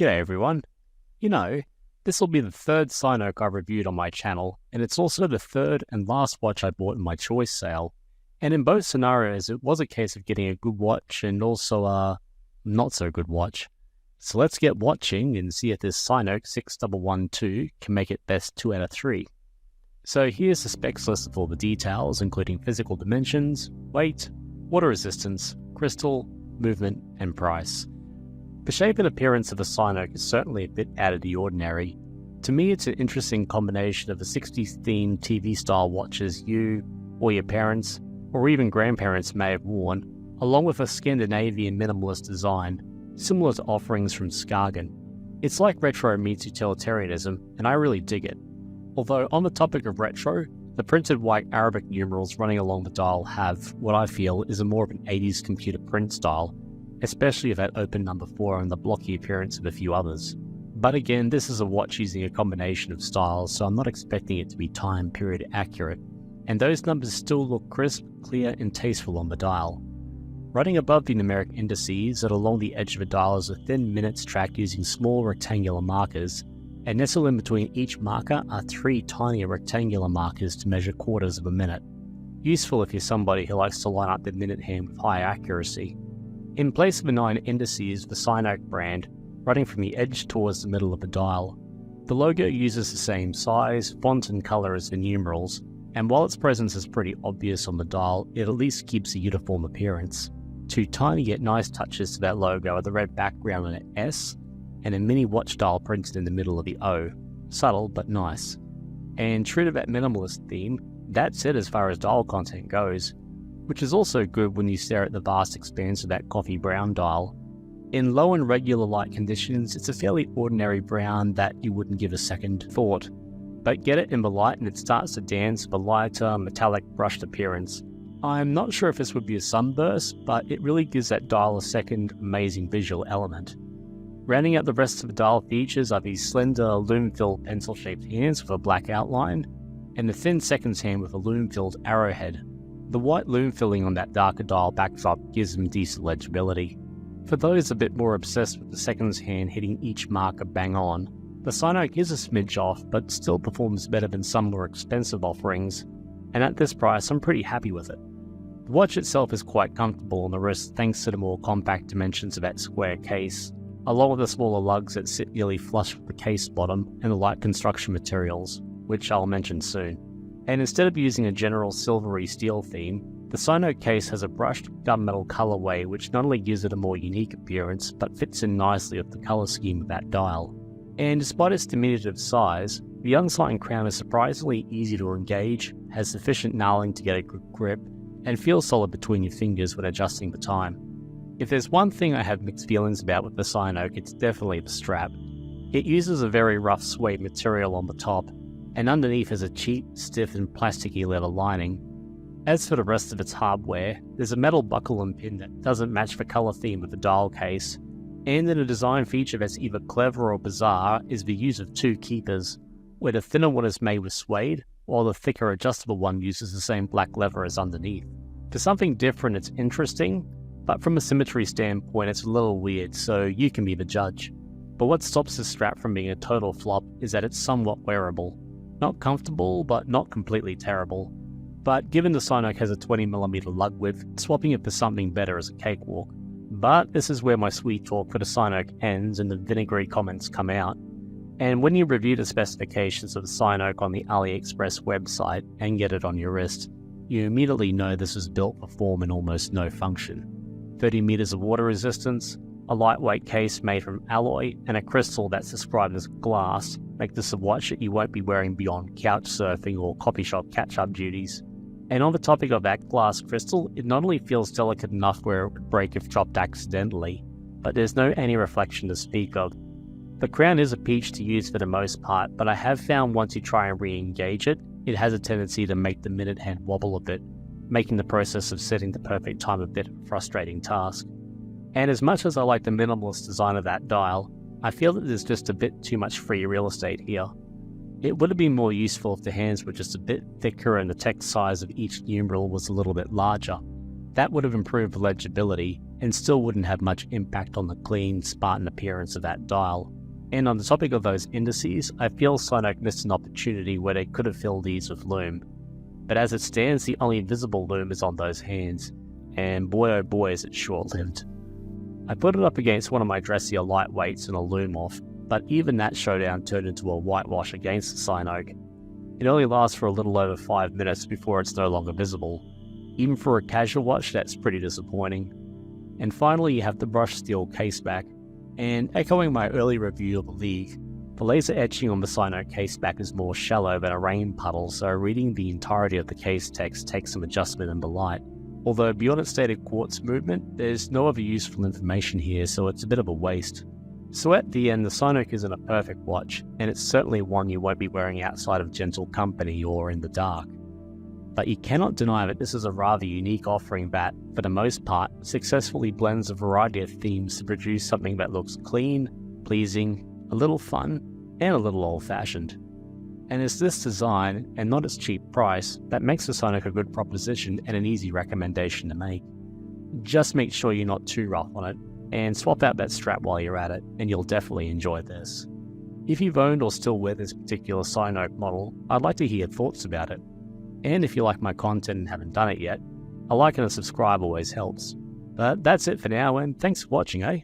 G'day everyone. This will be the third Synoke I've reviewed on my channel, and it's also the third and last watch I bought in my choice sale. And in both scenarios, it was a case of getting a good watch and also a not so good watch. So let's get watching and see if this Synoke 6112 can make it best 2 out of 3. So here's the specs list of all the details, including physical dimensions, weight, water resistance, crystal, movement, and price. The shape and appearance of the Synoke is certainly a bit out of the ordinary. To me, it's an interesting combination of the 60s themed TV style watches you, or your parents, or even grandparents may have worn, along with a Scandinavian minimalist design, similar to offerings from Skagen. It's like retro meets utilitarianism, and I really dig it. Although on the topic of retro, the printed white Arabic numerals running along the dial have, what I feel, is a more of an 80s computer print style, especially with that open number 4 and the blocky appearance of a few others. But again, this is a watch using a combination of styles, so I'm not expecting it to be time period accurate, and those numbers still look crisp, clear, and tasteful on the dial. Running above the numeric indices and along the edge of the dial is a thin minutes track using small rectangular markers, and nestled in between each marker are 3 tinier rectangular markers to measure quarters of a minute. Useful if you're somebody who likes to line up their minute hand with high accuracy. In place of the 9 indices, the Synoke brand, running from the edge towards the middle of the dial. The logo uses the same size, font and colour as the numerals, and while its presence is pretty obvious on the dial, it at least keeps a uniform appearance. 2 tiny yet nice touches to that logo are the red background on an S, and a mini watch dial printed in the middle of the O. Subtle but nice. And true to that minimalist theme, that's it as far as dial content goes, which is also good when you stare at the vast expanse of that coffee brown dial. In low and regular light conditions, it's a fairly ordinary brown that you wouldn't give a second thought, but get it in the light and it starts to dance with a lighter, metallic brushed appearance. I'm not sure if this would be a sunburst, but it really gives that dial a second amazing visual element. Rounding out the rest of the dial features are these slender, lume-filled pencil-shaped hands with a black outline, and the thin seconds hand with a lume-filled arrowhead. The white lume filling on that darker dial backdrop gives them decent legibility. For those a bit more obsessed with the seconds hand hitting each marker bang on, the Synoke is a smidge off but still performs better than some more expensive offerings, and at this price I'm pretty happy with it. The watch itself is quite comfortable on the wrist thanks to the more compact dimensions of that square case, along with the smaller lugs that sit nearly flush with the case bottom and the light construction materials, which I'll mention soon. And instead of using a general silvery steel theme, the Synoke case has a brushed gunmetal colorway which not only gives it a more unique appearance, but fits in nicely with the color scheme of that dial. And despite its diminutive size, the unsigned crown is surprisingly easy to engage, has sufficient nailing to get a good grip, and feels solid between your fingers when adjusting the time. If there's one thing I have mixed feelings about with the Synoke, it's definitely the strap. It uses a very rough suede material on the top, and underneath is a cheap, stiff and plasticky leather lining. As for the rest of its hardware, there's a metal buckle and pin that doesn't match the colour theme of the dial case, and in a design feature that's either clever or bizarre is the use of 2 keepers, where the thinner one is made with suede, while the thicker adjustable one uses the same black leather as underneath. For something different it's interesting, but from a symmetry standpoint it's a little weird, so you can be the judge. But what stops this strap from being a total flop is that it's somewhat wearable. Not comfortable, but not completely terrible. But given the Synoke has a 20mm lug width, swapping it for something better is a cakewalk. But this is where my sweet talk for the Synoke ends and the vinegary comments come out. And when you review the specifications of the Synoke on the AliExpress website and get it on your wrist, you immediately know this was built for form and almost no function. 30 meters of water resistance, a lightweight case made from alloy, and a crystal that's described as glass make this a watch that you won't be wearing beyond couch surfing or coffee shop catch-up duties. And on the topic of that glass crystal, it not only feels delicate enough where it would break if dropped accidentally, but there's no anti-reflection to speak of. The crown is a peach to use for the most part, but I have found once you try and re-engage it, it has a tendency to make the minute hand wobble a bit, making the process of setting the perfect time a bit of a frustrating task. And as much as I like the minimalist design of that dial, I feel that there's just a bit too much free real estate here. It would have been more useful if the hands were just a bit thicker and the text size of each numeral was a little bit larger. That would have improved legibility, and still wouldn't have much impact on the clean, Spartan appearance of that dial. And on the topic of those indices, I feel Synoke missed an opportunity where they could have filled these with lume. But as it stands, the only visible lume is on those hands, and boy oh boy is it short-lived. I put it up against one of my dressier lightweights and a lume off, but even that showdown turned into a whitewash against the Synoke. It only lasts for a little over 5 minutes before it's no longer visible. Even for a casual watch, that's pretty disappointing. And finally, you have the brushed steel caseback. And echoing my early review of the League, the laser etching on the Synoke caseback is more shallow than a rain puddle, so reading the entirety of the case text takes some adjustment in the light. Although beyond its stated quartz movement, there's no other useful information here, so it's a bit of a waste. So at the end, the Synoke isn't a perfect watch, and it's certainly one you won't be wearing outside of gentle company or in the dark. But you cannot deny that this is a rather unique offering that, for the most part, successfully blends a variety of themes to produce something that looks clean, pleasing, a little fun, and a little old-fashioned. And it's this design, and not its cheap price, that makes the Synoke a good proposition and an easy recommendation to make. Just make sure you're not too rough on it, and swap out that strap while you're at it, and you'll definitely enjoy this. If you've owned or still wear this particular Synoke model, I'd like to hear your thoughts about it. And if you like my content and haven't done it yet, a like and a subscribe always helps. But that's it for now, and thanks for watching, eh?